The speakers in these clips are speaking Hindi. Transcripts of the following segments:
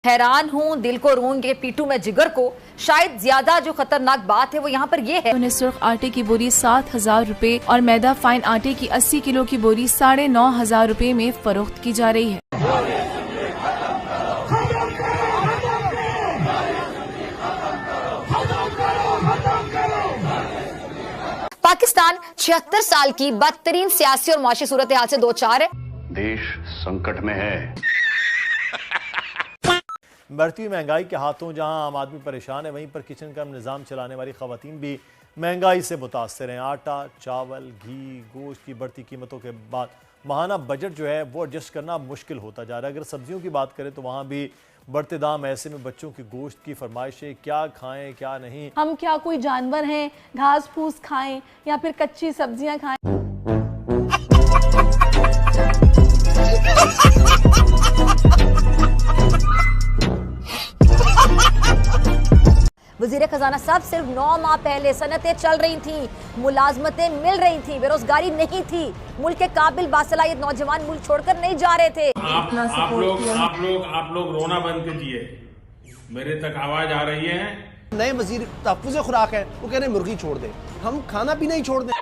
हैरान हूं, दिल को रूंगे पीटू में जिगर को। शायद ज्यादा जो खतरनाक बात है वो यहाँ पर ये है। उन्हें सुर्ख आटे की बोरी 7,000 रुपए और मैदा फाइन आटे की 80 किलो की बोरी 9,500 रुपए में फरोख्त की जा रही है। पाकिस्तान 76 साल की बदतरीन सियासी और माशी सूरत हाल से दो चार है। देश संकट में है। बढ़ती हुई महंगाई के हाथों जहां आम आदमी परेशान है, वहीं पर किचन का निज़ाम चलाने वाली ख़वातीन भी महंगाई से मुतासर हैं। आटा, चावल, घी, गोश्त की बढ़ती कीमतों के बाद माहाना बजट जो है वो एडजस्ट करना मुश्किल होता जा रहा है। अगर सब्जियों की बात करें तो वहाँ भी बढ़ते दाम, ऐसे में बच्चों की गोश्त की फरमाइशें, क्या खाएं क्या नहीं। हम क्या कोई जानवर हैं, घास फूस खाएं या फिर कच्ची सब्जियां खाएं। वजीर खजाना साहब सिर्फ 9 माह पहले सनतें चल रही थी, मुलाजमतें मिल रही थी, बेरोजगारी नहीं थी, मुल्क के काबिल बासलाहियत नौजवान मुल्क छोड़कर नहीं जा रहे थे। आप लोग रोना बंद कीजिए, मेरे तक आवाज आ रही है। नए वजीर तहफ़्फ़ुज़ खुराक है, वो कह रहे हैं मुर्गी छोड़ दे, हम खाना पीना ही छोड़ दें।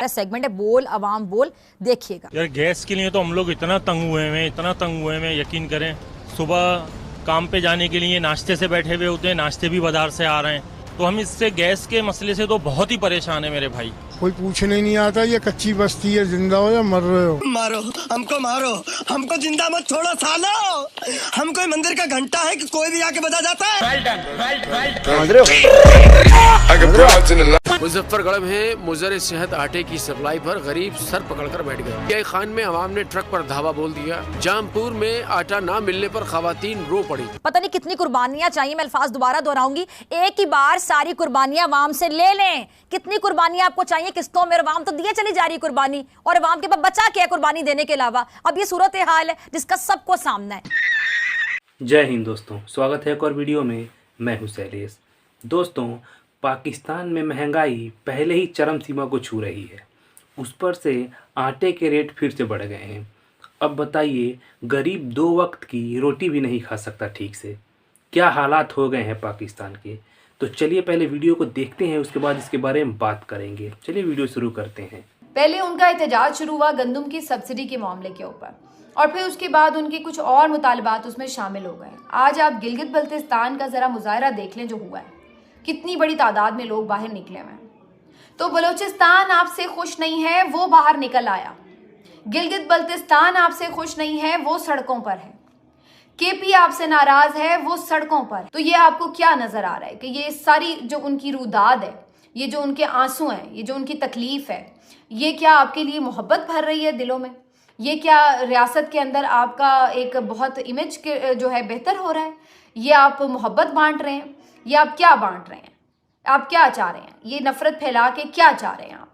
सेगमेंट है बोल अवाम बोल, देखिएगा। यार गैस के लिए तो हम लोग इतना तंग हुए हैं, यकीन करें। सुबह काम पे जाने के लिए नाश्ते से बैठे हुए होते हैं, नाश्ते भी बाजार से आ रहे हैं, तो हम इससे गैस के मसले से तो बहुत ही परेशान है मेरे भाई। कोई पूछने नहीं आता ये कच्ची बस्ती है, जिंदा हो या मर रहे हो। मारो हमको जिंदा मत छोड़ो सालो। हम कोई मंदिर का घंटा है कि कोई भी आके बजा जाता है। मुजफ्फरगढ़ में मुजर सेहत आटे की सप्लाई पर गरीब सर पकड़कर बैठ गए। ये खान में अवाम ने ट्रक पर धावा बोल दिया। जामपुर में आटा ना मिलने पर खवातीन रो पड़ी। पता नहीं कितनी कुर्बानियां चाहिए, मैं अल्फाज दोबारा दोहराऊंगी, एक ही बार सारी कुर्बानियां अवाम से ले लें। कितनी कुर्बानियां आपको चाहिए किस्तों में? अवाम तो दिए चली जा रही कुर्बानी, और अवाम के पास बचा क्या है कुर्बानी देने के अलावा? अब ये सूरत हाल है जिसका सबको सामना है। जय हिंद दोस्तों, स्वागत है एक और वीडियो में। मैं हूं शैलेश। दोस्तों, पाकिस्तान में महंगाई पहले ही चरम सीमा को छू रही है, उस पर से आटे के रेट फिर से बढ़ गए हैं। अब बताइए, गरीब 2 वक्त की रोटी भी नहीं खा सकता ठीक से। क्या हालात हो गए हैं पाकिस्तान के। तो चलिए पहले वीडियो को देखते हैं, उसके बाद इसके बारे में बात करेंगे। चलिए वीडियो शुरू करते हैं। पहले उनका एहतजाज शुरू हुआ गंदम की सब्सिडी के मामले के ऊपर, और फिर उसके बाद उनके कुछ और मुतालबात उसमें शामिल हो गए। आज आप गिलगित बल्तिस्तान का ज़रा मुजाहरा देख लें जो हुआ है, कितनी बड़ी तादाद में लोग बाहर निकले हुए हैं। तो बलूचिस्तान आपसे खुश नहीं है, वो बाहर निकल आया। गिलगित बल्तिस्तान आपसे खुश नहीं है, वो सड़कों पर है। केपी आपसे नाराज है, वो सड़कों पर। तो ये आपको क्या नजर आ रहा है कि ये सारी जो उनकी रुदाद है, ये जो उनके आंसू हैं, ये जो उनकी तकलीफ है, ये क्या आपके लिए मोहब्बत भर रही है दिलों में? ये क्या रियासत के अंदर आपका एक बहुत इमेज के जो है बेहतर हो रहा है? ये आप मोहब्बत बांट रहे हैं? ये आप क्या बांट रहे हैं? आप क्या चाह रहे हैं? ये नफरत फैला के क्या चाह रहे हैं आप?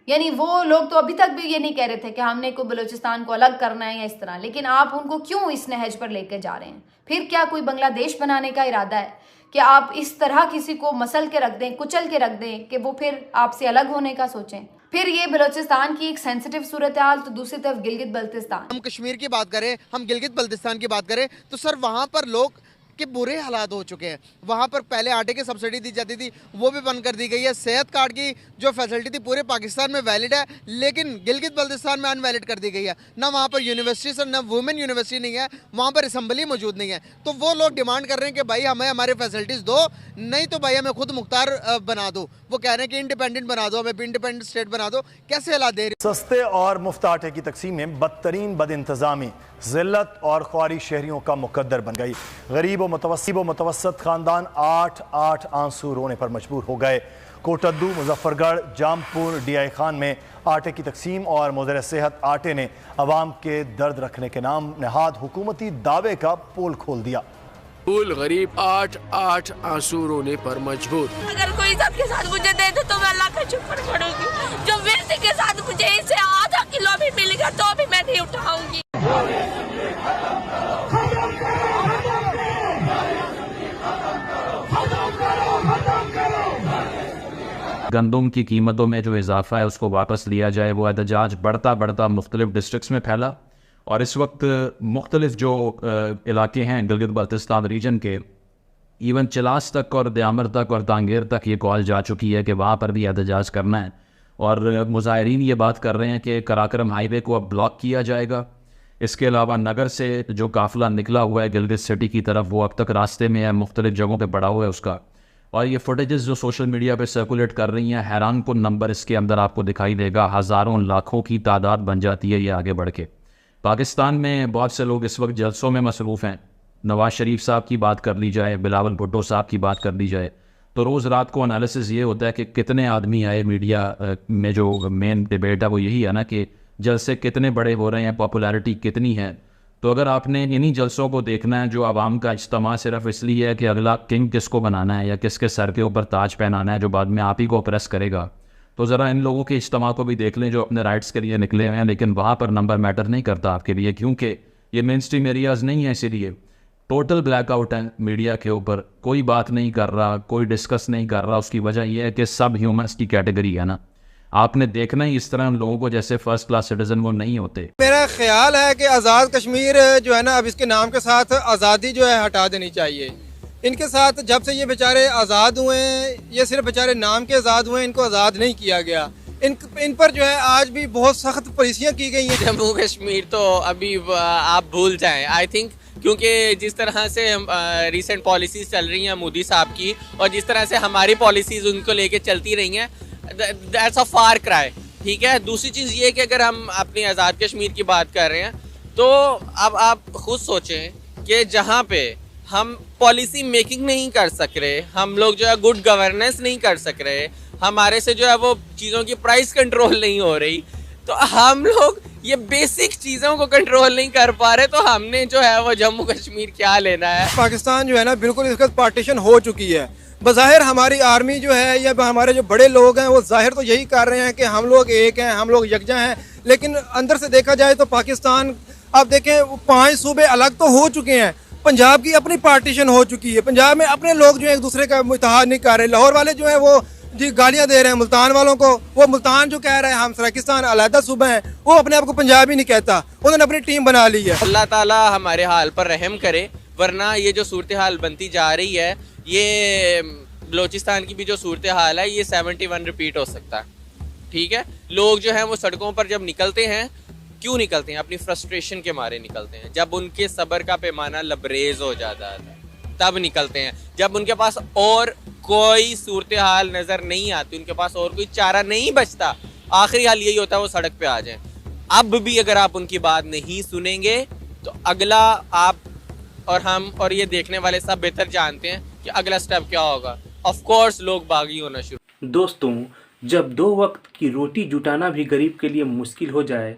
यानी वो लोग तो अभी तक भी ये नहीं कह रहे थे कि हमने को बलूचिस्तान को अलग करना है या इस तरह, लेकिन आप उनको क्यों इस नहज पर लेकर जा रहे हैं? फिर क्या कोई बांग्लादेश बनाने का इरादा है कि आप इस तरह किसी को मसल के रख दें, कुचल के रख दें कि वो फिर आपसे अलग होने का सोचें? फिर ये बलूचिस्तान की एक सेंसिटिव सूरत हाल, तो दूसरी तरफ गिलगित बल्तिस्तान। हम कश्मीर की बात करें, हम गिलगित बल्तिस्तान की बात करें, तो सर वहाँ पर लोग के बुरे हालात हो चुके हैं। वहाँ पर पहले आटे की सब्सिडी दी जाती थी, वो भी बंद कर दी गई है। सेहत कार्ड की जो फैसिलिटी थी पूरे पाकिस्तान में वैलिड है, लेकिन गिलगित बल्तिस्तान में अनवैलिड कर दी गई है। ना वहाँ पर यूनिवर्सिटी, ना वुमेन यूनिवर्सिटी नहीं है, वहाँ पर असम्बली मौजूद नहीं है। तो वो लोग डिमांड कर रहे हैं कि भाई हमें हमारे फैसिलिटीज़ दो, नहीं तो भाई हमें खुद मुख्तार बना दो। वो कह रहे हैं कि इंडिपेंडेंट बना दो, हमें इंडिपेंडेंट स्टेट बना दो। कैसे हालात दे रहे? सस्ते और मुफ्त आटे की तकसीम में बदतरीन बदइंतजामी जिल्लत और ख्वारी शहरियों का मुकद्दर बन गई। गरीब व मुतवस्सत खानदान 8 आंसू रोने पर मजबूर हो गए। कोटद्दू, मुजफ्फरगढ़, जामपुर, DI खान में आटे की तकसीम और मुजर सेहत आटे ने अवाम के दर्द रखने के नाम नहाद हुकूमती दावे का पोल खोल दिया। कुल गरीब 8 आंसू रोने पर मजबूर। अगर कोई सबके साथ मुझे दे दे तो मैं अल्लाह का शुक्र करूंगी। जो मिर्च के साथ मुझे इसे आधा किलो भी मिलेगा तो भी मैं नहीं उठाऊंगी। गंदम की कीमतों में जो इजाफा है उसको वापस लिया जाए। वो एहतजाज बढ़ता बढ़ता मुख्तलिफ डिस्ट्रिक्स में फैला और इस वक्त मुख्तलिफ जो इलाके हैं गिलगित बल्तिस्तान रीजन के, इवन चिलास तक और दयामर तक और तांगेर तक ये कॉल जा चुकी है कि वहाँ पर भी एहतजाज करना है। और मुजाहिरीन ये बात कर रहे हैं कि कराक्रम हाईवे को अब ब्लॉक किया जाएगा। इसके अलावा नगर से जो काफ़िला निकला हुआ है गिलगित सिटी की तरफ वो अब तक रास्ते में है, मुख्तलिफ जगहों पे पड़ा हुआ है उसका। और ये फुटेजेस जो सोशल मीडिया पे सर्कुलेट कर रही हैं, हैरान कुन नंबर इसके अंदर आपको दिखाई देगा, हज़ारों लाखों की तादाद बन जाती है ये आगे बढ़ के। पाकिस्तान में बहुत से लोग इस वक्त जलसों में मसरूफ़ हैं। नवाज़ शरीफ साहब की बात कर ली जाए, बिलावल भुट्टो साहब की बात कर ली जाए, तो रोज़ रात को एनालिसिस ये होता है कि कितने आदमी आए। मीडिया में जो मेन डिबेट है वो यही है ना कि जलसे कितने बड़े हो रहे हैं, पॉपुलैरिटी कितनी है। तो अगर आपने इन्हीं जलसों को देखना है जो आवाम का इज्तिमा सिर्फ इसलिए है कि अगला किंग किसको बनाना है या किसके सर के ऊपर ताज पहनाना है जो बाद में आप ही को प्रेस करेगा, तो ज़रा इन लोगों के इज्तिमा को भी देख लें जो अपने राइट्स के लिए निकले हुए हैं। लेकिन वहाँ पर नंबर मैटर नहीं करता आपके लिए, क्योंकि ये मेन स्ट्रीम एरियाज़ नहीं है, इसीलिए टोटल ब्लैकआउट है मीडिया के ऊपर। कोई बात नहीं कर रहा, कोई डिस्कस नहीं कर रहा। उसकी वजह यह है कि सब ह्यूमंस की कैटेगरी है ना, आपने देखना ही इस तरह उन लोगों को जैसे फर्स्ट क्लास सिटीजन वो नहीं होते। मेरा ख्याल है कि आज़ाद कश्मीर जो है ना, अब इसके नाम के साथ आज़ादी जो है हटा देनी चाहिए। इनके साथ जब से ये बेचारे आज़ाद हुए हैं, ये सिर्फ बेचारे नाम के आज़ाद हुए हैं, इनको आज़ाद नहीं किया गया। इन पर जो है आज भी बहुत सख्त पॉलिसियाँ की गई हैं। जम्मू कश्मीर तो अभी आप भूल जाएं, आई थिंक, क्योंकि जिस तरह से रिसेंट पॉलिसीज़ चल रही हैं मोदी साहब की और जिस तरह से हमारी पॉलिसीज़ उनको लेके चलती रही हैं, दैट्स अ फार क्राई। ठीक है, दूसरी चीज़ ये कि अगर हम अपनी आज़ाद कश्मीर की बात कर रहे हैं तो अब आप खुद सोचें कि जहाँ पे हम पॉलिसी मेकिंग नहीं कर सक रहे, हम लोग जो है गुड गवर्नेंस नहीं कर सक रहे, हमारे से जो है वो चीज़ों की प्राइस कंट्रोल नहीं हो रही, तो हम लोग ये बेसिक चीज़ों को कंट्रोल नहीं कर पा रहे, तो हमने जो है वो जम्मू कश्मीर क्या लेना है। पाकिस्तान जो है ना बिल्कुल इसका पार्टीशन हो चुकी है। बज़ाहिर हमारी आर्मी जो है या हमारे जो बड़े लोग हैं वो जाहिर तो यही कर रहे हैं कि हम लोग एक हैं, हम लोग यकजा हैं, लेकिन अंदर से देखा जाए तो पाकिस्तान, आप देखें 5 सूबे अलग तो हो चुके हैं। पंजाब की अपनी पार्टीशन हो चुकी है, पंजाब में अपने लोग जो है एक दूसरे का इत्तेहाद नहीं कर रहे। लाहौर वाले जो है वो जी गालियाँ दे रहे हैं मुल्तान वालों को, वो मुल्तान जो कह रहे हैं हम सराकिस्तान अलहदा सूबा है, वो अपने आप को पंजाबी नहीं कहता, उन्होंने अपनी टीम बना ली है। अल्लाह ताला हमारे हाल पर रहम करे, वरना ये जो सूरत हाल बनती जा रही है, ये बलोचिस्तान की भी जो सूरत हाल है ये 71 रिपीट हो सकता है। ठीक है, लोग जो हैं वो सड़कों पर जब निकलते हैं, क्यों निकलते हैं? अपनी फ्रस्ट्रेशन के मारे निकलते हैं। जब उनके सब्र का पैमाना लबरेज हो जाता है तब निकलते हैं। जब उनके पास और कोई सूरत हाल नज़र नहीं आती, उनके पास और कोई चारा नहीं बचता, आखिरी हाल यही होता है वो सड़क पे आ जाएं। अब भी अगर आप उनकी बात नहीं सुनेंगे तो अगला आप और हम और ये देखने वाले सब बेहतर जानते हैं कि अगला स्टेप क्या होगा। ऑफ कोर्स लोग बागी होना शुरू। दोस्तों, जब 2 वक्त की रोटी जुटाना भी गरीब के लिए मुश्किल हो जाए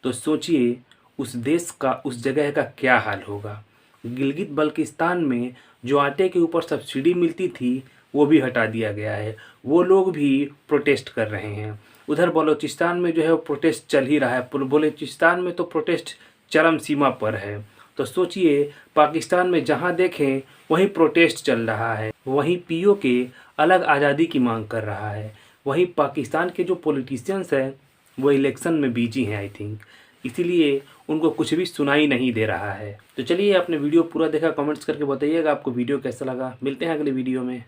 तो सोचिए उस देश का, उस जगह का क्या हाल होगा। गिलगित बल्तिस्तान में जो आटे के ऊपर सब्सिडी मिलती थी वो भी हटा दिया गया है, वो लोग भी प्रोटेस्ट कर रहे हैं। उधर बलूचिस्तान में जो है वो प्रोटेस्ट चल ही रहा है, बलूचिस्तान में तो प्रोटेस्ट चरम सीमा पर है। तो सोचिए पाकिस्तान में जहां देखें वहीं प्रोटेस्ट चल रहा है, वहीं पीओके अलग आज़ादी की मांग कर रहा है, वहीं पाकिस्तान के जो पॉलिटिशियंस हैं वो इलेक्शन में बिजी हैं आई थिंक, इसीलिए उनको कुछ भी सुनाई नहीं दे रहा है। तो चलिए आपने वीडियो पूरा देखा, कमेंट्स करके बताइएगा आपको वीडियो कैसा लगा। मिलते हैं अगले वीडियो में।